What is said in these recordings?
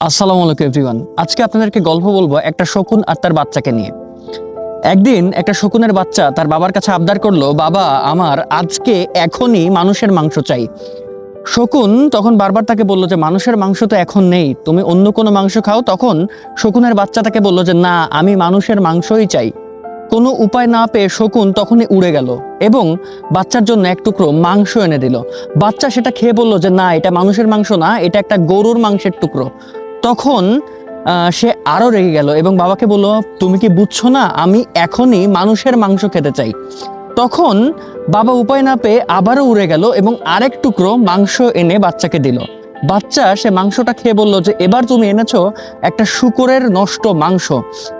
আসসালামু আলাইকুম এভরিওয়ান। আজকে আপনাদেরকে গল্প বলবো একটা শকুন আর তার বাচ্চাকে নিয়ে। একদিন একটা শকুনের বাচ্চা তার বাবার কাছে আবদার করলো, বাবা আমার আজকে এখনই মানুষের মাংস চাই। শকুন তখন বারবার তাকে বললো যে মানুষের মাংস তো এখন নেই, তুমি অন্য কোনো মাংস খাও। তখন শকুনের বাচ্চা তাকে বললো যে না, আমি মানুষের মাংসই চাই। কোনো উপায় না পেয়ে শকুন তখনই উড়ে গেল এবং বাচ্চার জন্য এক টুকরো মাংস এনে দিল। বাচ্চা সেটা খেয়ে বলল যে না, এটা মানুষের মাংস না, এটা একটা গরুর মাংসের টুকরো। তখন সে আরো রেগে গেল এবং বাবাকে বলল, তুমি কি বুঝছো না, আমি এখনই মানুষের মাংস খেতে চাই। তখন বাবা উপায় না পেয়ে আবারও উড়ে গেল এবং আরেক টুকরো মাংস এনে বাচ্চাকে দিল। বাচ্চা সে মাংসটা খেয়ে বলল যে এবার তুমি এনেছো একটা শূকরের নষ্ট মাংস,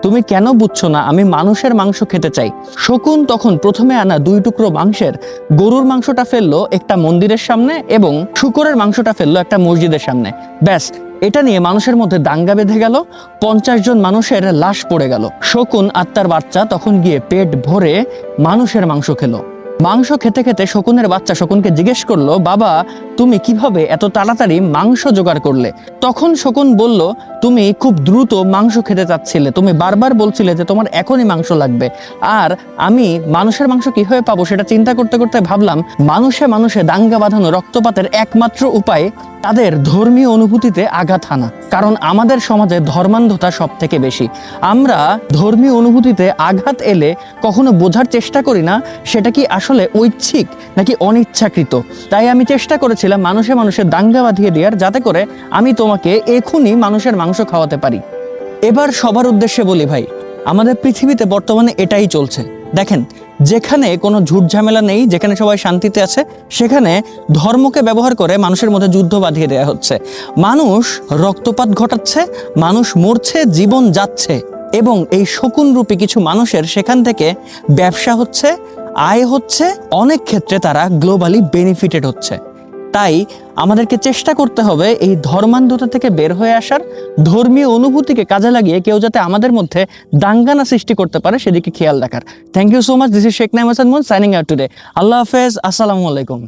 তুমি কেন বুঝছো না, আমি মানুষের মাংস খেতে চাই। শকুন তখন প্রথমে আনা 2 টুকরো মাংসের গরুর মাংসটা ফেললো একটা মন্দিরের সামনে এবং শূকরের মাংসটা ফেললো একটা মসজিদের সামনে। ব্যাস, এটা নিয়ে মানুষের মধ্যে দাঙ্গা বেঁধে গেল। 50 জন মানুষের লাশ পড়ে গেল। শকুন আর তার বাচ্চা তখন গিয়ে পেট ভরে মানুষের মাংস খেলো। মাংস খেতে খেতে শকুনের বাচ্চা শকুনকে জিজ্ঞেস করলো, বাবা তুমি কিভাবে এত তাড়াতাড়ি মাংস জোগাড় করলে? তখন শকুন বলল, তুমি খুব দ্রুত মাংস খেতে চাচ্ছিলে, তুমি বারবার বলছিলে যে তোমার এখনই মাংস লাগবে, আর আমি মানুষের মাংস কিভাবে পাবো সেটা চিন্তা করতে করতে ভাবলাম মানুষে মানুষে দাঙ্গা বাঁধানো রক্তপাতের একমাত্র উপায় তাদের ধর্মীয় অনুভূতিতে আঘাত হানা। কারণ আমাদের সমাজে ধর্মান্ধতা সব থেকে বেশি। আমরা ধর্মীয় অনুভূতিতে আঘাত এলে কখনো বোঝার চেষ্টা করি না সেটা কি আসলে ঐচ্ছিক নাকি অনিচ্ছাকৃত। তাই আমি চেষ্টা করেছিলাম মানুষে মানুষে দাঙ্গা বাঁধিয়ে দেওয়ার, যাতে করে আমি তোমাকে এখনই মানুষের মাংস খাওয়াতে পারি। এবার সবার উদ্দেশ্যে বলি ভাই, আমাদের পৃথিবীতে বর্তমানে এটাই চলছে। দেখেন, যেখানে কোনো ঝুট ঝামেলা নেই, যেখানে সবাই শান্তিতে আছে, সেখানে ধর্মকে ব্যবহার করে মানুষের মধ্যে যুদ্ধ বাঁধিয়ে দেওয়া হচ্ছে। মানুষ রক্তপাত ঘটাচ্ছে, মানুষ মরছে, জীবন যাচ্ছে, এবং এই শকুনরূপী কিছু মানুষের সেখান থেকে ব্যবসা হচ্ছে, আয় হচ্ছে, অনেক ক্ষেত্রে তারা গ্লোবালি বেনিফিটেড হচ্ছে। তাই আমাদেরকে চেষ্টা করতে হবে এই ধর্মান্ধতা থেকে বের হয়ে আসার, ধর্মীয় অনুভূতিকে কাজে লাগিয়ে কেউ যাতে আমাদের মধ্যে দাঙ্গা না সৃষ্টি করতে পারে সেদিকে খেয়াল রাখার। Thank you so much. This is Sheikh Naeem Hasan Moon signing out today. আল্লাহ হাফেজ। আসসালামু আলাইকুম।